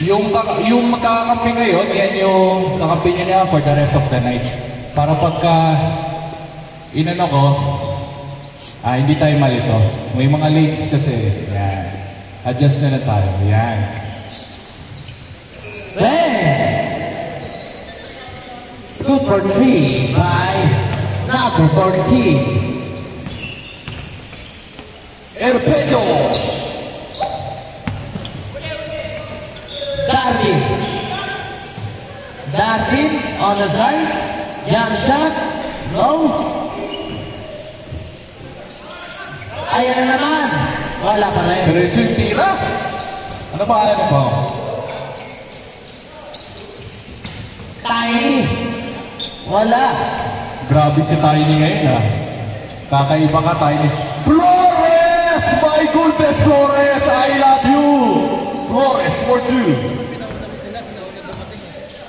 Yung magkakakampi ngayon, yan yung kakampi niya for the rest of the night. Para pagka inano ko, hindi tayo malito. May mga lates kasi. Yan. Adjust na tayo. Yan. Good for 3 by number 14. Erpeño. Darwin on the side. Young shot. No. Ayan na naman. Wala pa rin. Diretso yung tira. Ano ba alam mo? Tiny. Wala. Grabe si Tiny ngayon ha. Kakaiba ka Tiny. Flores! My goodness Flores! I love you! Flores for 2.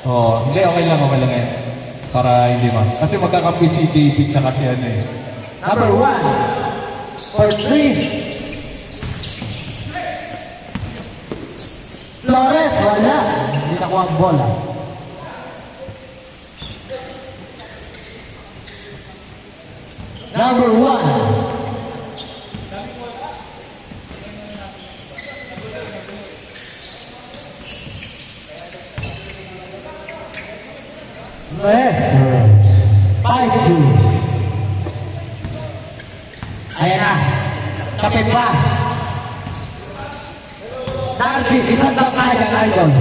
Oh, hindi, okay lang yan. Para hindi ma. Kasi magkakampi si David siya kasi ano eh. Number 1 for 3. Flores, wala. Hindi nakuha ang bola. Number 1. Nuestro 5-2. Ayan na. Kapit pa. Darby, isang damay ang idol.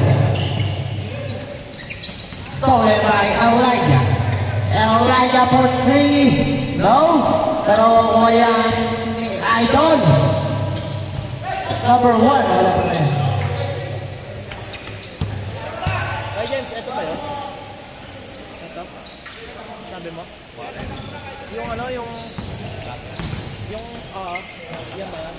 Stolen by Elijah. Elijah for 3. No? Pero ayan, idol. Number 1. Wala pa rin. Guys, ito ba yun? Sabi mo? Yung ano, yung yan ba yan?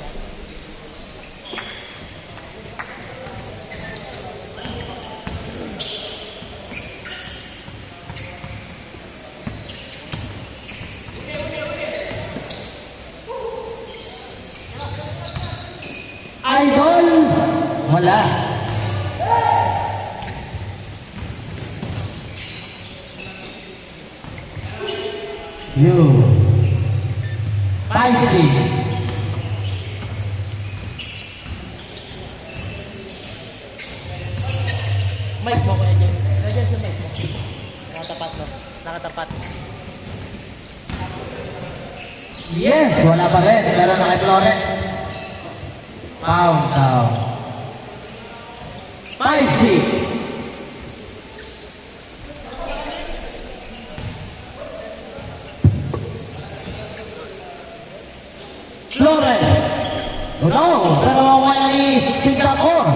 Idol! Wala. You. 5-6. Mic mo kaya dyan. Nandiyan sa mic mo. Nakatapat no? Nakatapat. Yes, wala pa rin. Pero na kay Flores. Pound down. 5-6. Flores. No, pero wala ni Tigakor.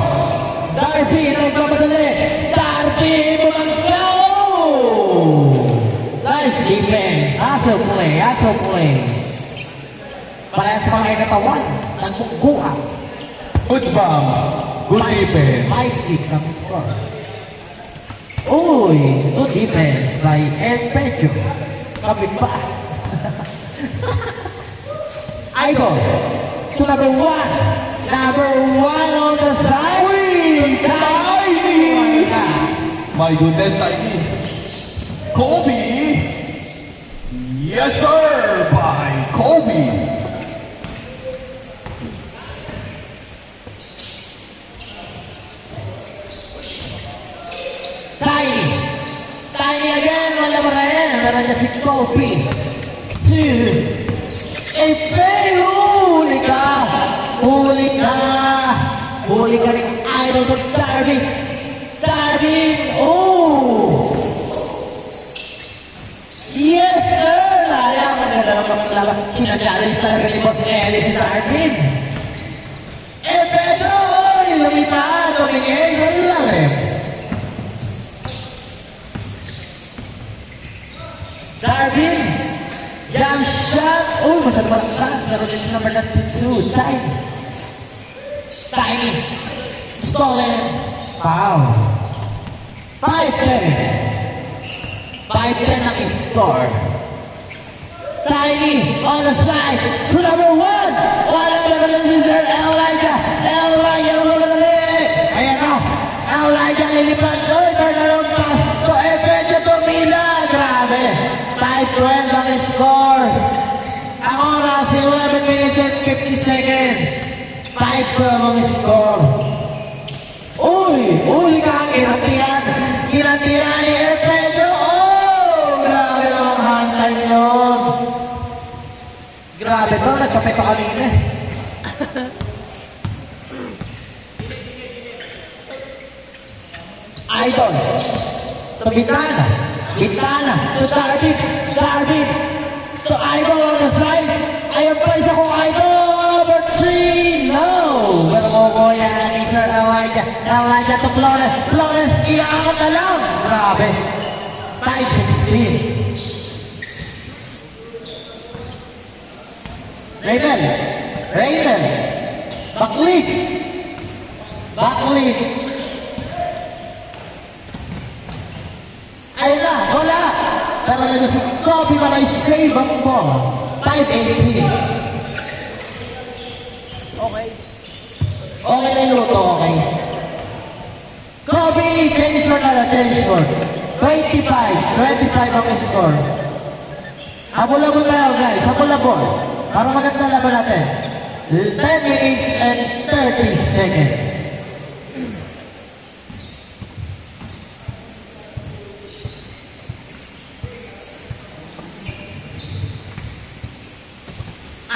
Darby, nagkamadali. Darby, go! Nice defense. Hustle play. Parehas mga ikatawan. Nagpungkuha. Good bomb. Good defense. 5-6 ang score. Uy, good defense by Erpeño. Kapit pa. Idol to number 1. Number 1 on the side. Tiny! My goodness, Tiny. Kobe. Yes, sir. By Kobe. Tiny again. Wala pa rin. Meron niya si Kobe. 2. Huli ka! Huli ka rin idol for Darby! Oh! Yes, sir! Layang maglalabang kinagalis talaga ni Boss Eli si Darby! Pedro! Lumipad! Tumingin! Lalim! Darby! Jump shot! Oh, masyado malakas. Pero this is number 2. Tiny. Stolen. Foul. 5-10. 5-10 ang score. Tiny on the side. To number 1. Wala na ba na si Sir Elijah? Ayan na. Laulaya lilipat. Uy, turnaround pass. To Efedio Tomila. Grabe. 5-12 ang score. Ang oras, 11 minutes and 50 seconds. 5-12 ang score. Uy, kinatiyan. Kinatiyan ni Efedio. Oh, grabe naman hantay yun. Grabe to, nagkapit pa kanina. Idol. To Bintana. Bintana. To Darby. Darby. To Idol on the side. Ayun pa isa kong Idol. Number 3. No. Pero ko yan. Ni Sir Elijah. Elijah to Flores. Flores. Iangat na lang. Grabe. 5-16. Raymond. Raymond. Backlead. Backlead. Ayun na, wala. Pero nag-isip Kobe para i-save ang ball. 5-18. Okay. Okay na yung luto, okay. Kobe, change for na, change for. 25 ang score. Habol-habol tayo, guys. Habol-habol. Para maganda laban natin. 10 minutes and 30 seconds.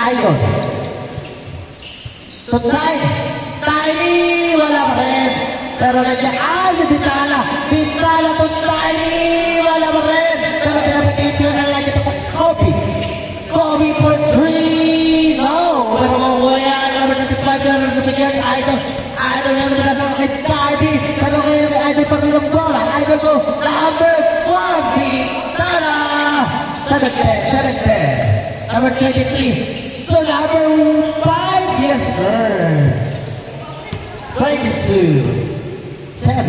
Idol. So, Tiny, wala pa rin. Pero nandiyan, si Bintana. Bintana to Tiny, wala pa rin. Pero tinapit yun na lang ito po. Kobe. Kobe for 3. No. Pero kuya, number 25 na nabigyan. Idol. Idol yan naman kay Darby. Pero kayo kay Idol pa rin ang bola. Idol ko, number 4. Bintana. 7-10. Number 23. So number 5, yes sir. 22, 7.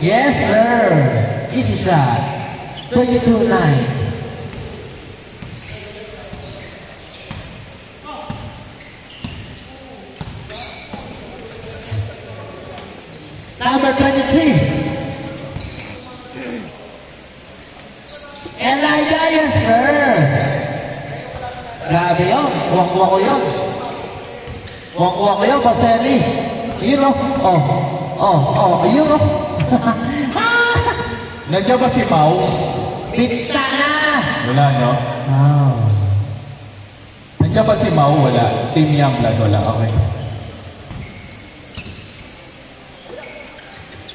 Yes sir. Easy shot. 22-9. Number 23. Elijah, yes sir. Grabe yun. Kuha ko yun. Kuha ko yun, Baseli. Yun o. Yun o. Nandiyan ba si Pau? Bintana. Wala, no? Oh. Nandiyan ba si Mau? Wala. Team Youngblood, wala. Okay.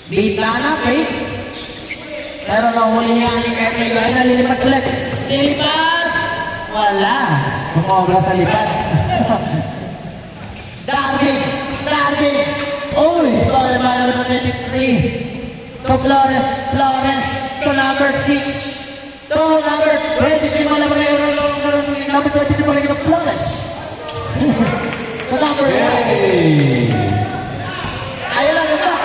Bintana, okay? Pero nahuli niya ni Efedio. Ay, nalilipat ulit. Nilipat! Wala. Kumobra sa lipat. Darby! Darby! Uy! Score by number 23. To Flores. Flores. To number 6. To number 23. Number 23 pa rin to Flores. To number 1. Hey! Ayun lang ito.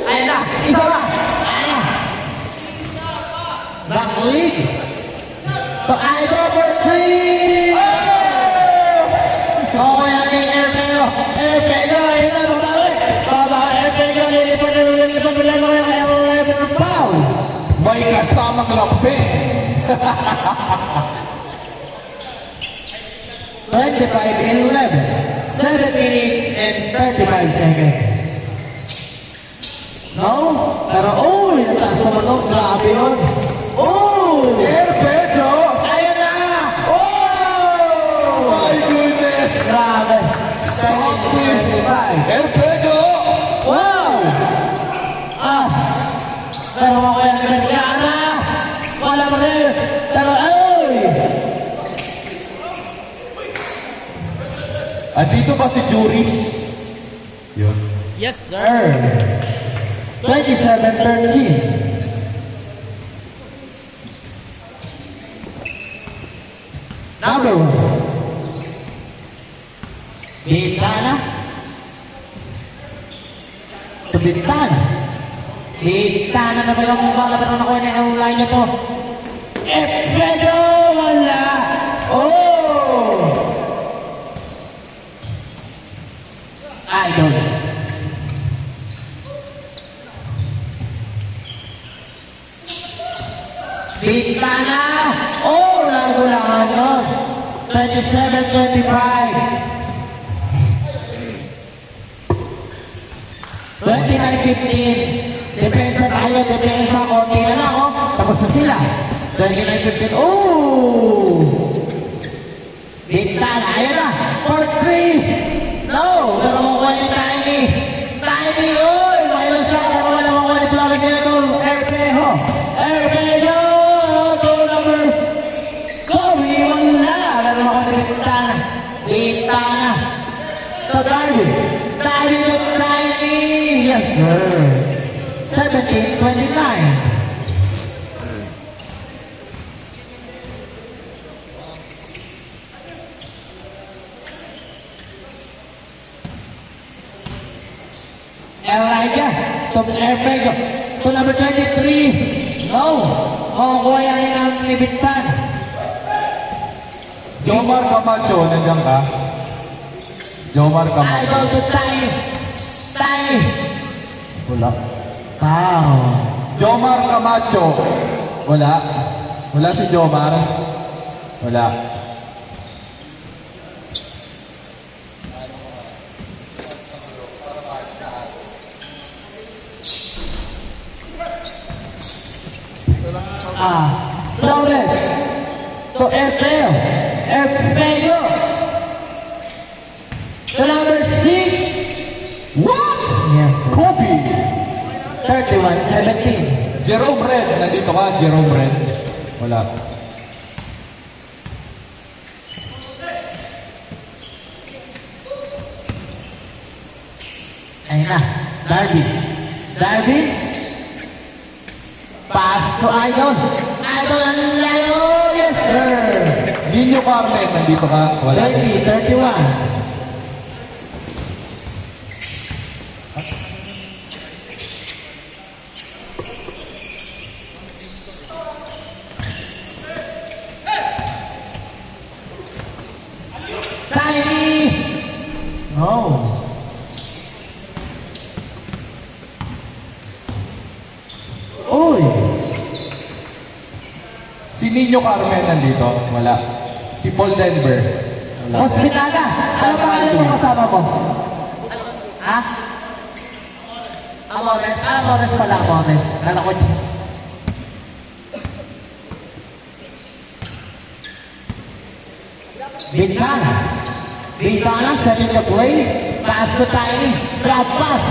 Ayan na, isa ba? Ayan na. Black League. So, Idol for 3. Okay, yan yung Efedio. Efedio, ayun na, babawi. Babawi, Efedio, lilipan nila kayo kaya ng foul. May kasamang lampi. 25-11. 7 minutes and 35 seconds. No? Pero, nataas naman ito. Grabe yun. Efedio! Ayan na! My goodness! Grabe. 7-35. Efedio! Wow! Pero ako yan nagkana. Wala pa rin. Pero, At dito ba si Juris? Yun. Yes, sir. 27-13. number 1. Bintana. To Bintana. Bintana na ba yung bala pero nakuha niya yung line niya po. Efredo! Wala! Oh! Idol. Bintana! Oh! Nagulangan yun. 27-25. 29-15. Depensa tayo, depensa. Konti na lang, oh. Tapos na sila. 29-15. Oh! Bintana. Ayan na. For 3. No! Pero makuha ni Tiny. Tiny, oy! Mayroon siya. Pero wala makuha ni Flores dito. Erpejo. Erpejo! To number. Kobe, wala. Pero makuha ni Bintana. Bintana. To Darby. Darby to Tiny. Yes, sir. 17-29. Elijah to Erpejo. To number 23. No. Makukuha yan ang Bintana. Jomar Camacho, nandiyan ka? Jomar I Camacho. go to Tiny. Tiny. Wala. Wow. Jomar Camacho. Wala. Wala si Jomar. Wala. Flores. To Erpejo. Erpejo. To number 6. What? Yes. Kobe. 31-17. Jerome Red. Nandito ka, Jerome Red. Wala. Ayun na. Darby. Darby. Pass to Idol. Idol ang layo. Yes, sir. Nino Carmen, nandito ka? Wala. 30-31. Tiny. No. Uy. Si Nino Carmen nandito? Wala. Si Paul Denver? Wala. Hospitada. Ano pangalan mo kasama mo? Ha? Amores. Amores pala, Amores. Kala ko dyan. Bintana. Bintana, setting the play. Pass to Tiny. Drop pass.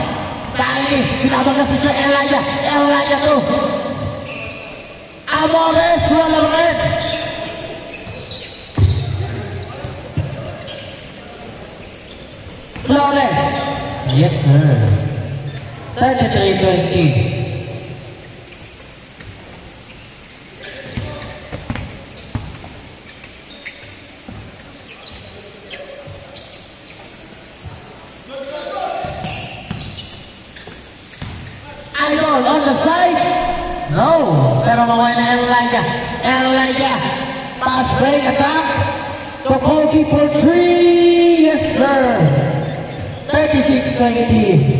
Tiny. Pinabagas siya Elijah. Elijah to. Amores, walang red. Flores. Yes, sir. 33-20. Idol on the side. No. Pero makuha na Elijah. Elijah. Pass break attack. To Kobe for 3. Yes, sir. 36-20.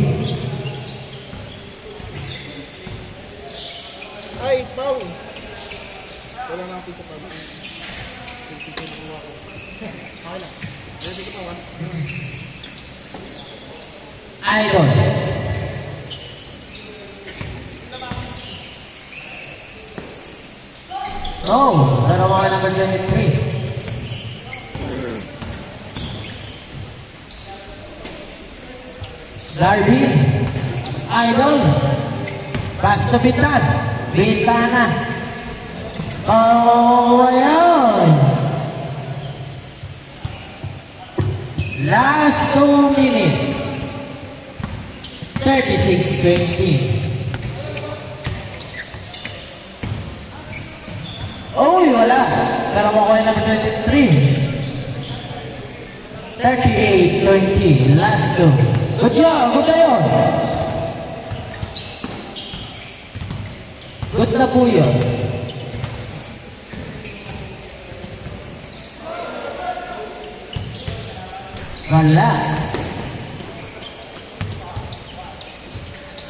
Ay, Pao! Wala nga pisa pa. Okay lang. Ready ka pa, Idol. Oh, pero mga number 23. Darby. Idol. Pass to Bintana. Bintana. Oh, ayan. Last 2 minutes. 36-20. Uy, wala. Pero makuha na 23. 38-20. Last two. Good job. Good na yun. Good na po yun. Wala.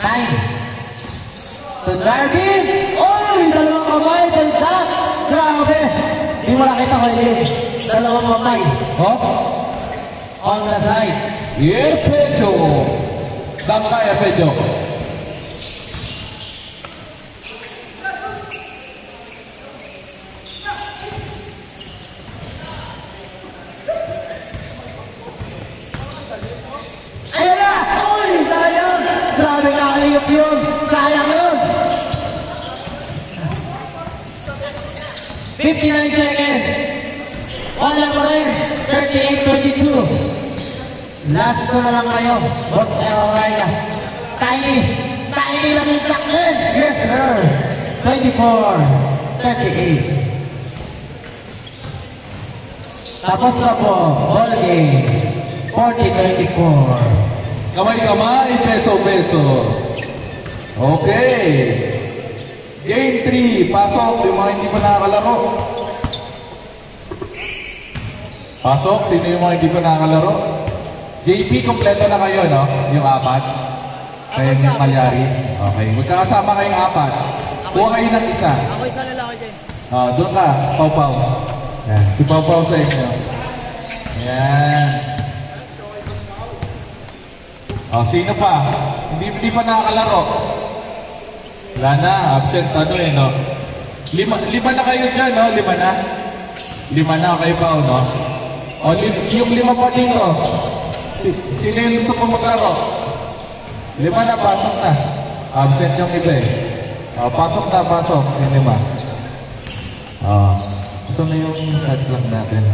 Time. To Darwin. Oy! Dalawang kamay. Ganda. Grabe. Hindi mo nakita ko yun. Dalawang kamay. Oh? On the side. Arpeggio. Bangkay arpeggio. Ayan na! Uy! Sayang! Grabe nakaliyok yun! Sayang yun! 59 seconds! Wala pa rin! 38-22. Last ko na lang kayo. Boss Raya. Tiny! Tiny lang yung clock din! Yes, sir! 24-38. Tapos na po. Ball game. 40-24. Kamay-kamay, peso-peso. Okay. Game 3, pasok. Yung mga hindi pa nakakalaro. Pasok, sino yung mga hindi pa nakakalaro? JP, kompleto na kayo, no? Yung apat. Kayo yung Malyari. Okay, magkakasama kayong apat. Kuha kayo ng isa. Ako isa na lang ako dyan. Doon ka, Pau-Pau. Yan, si Pau-Pau sa inyo. Yan. Sino pa? Hindi pa nakakalaro. Wala na, absent ano eh, no? Lima na kayo dyan, no? Lima na kayo pa, no? Yung lima pa dito. Sino yung gusto ko maglaro? Lima na, pasok na. Absent yung iba eh. Pasok na, pasok. Yung lima. Gusto na yung set lang natin.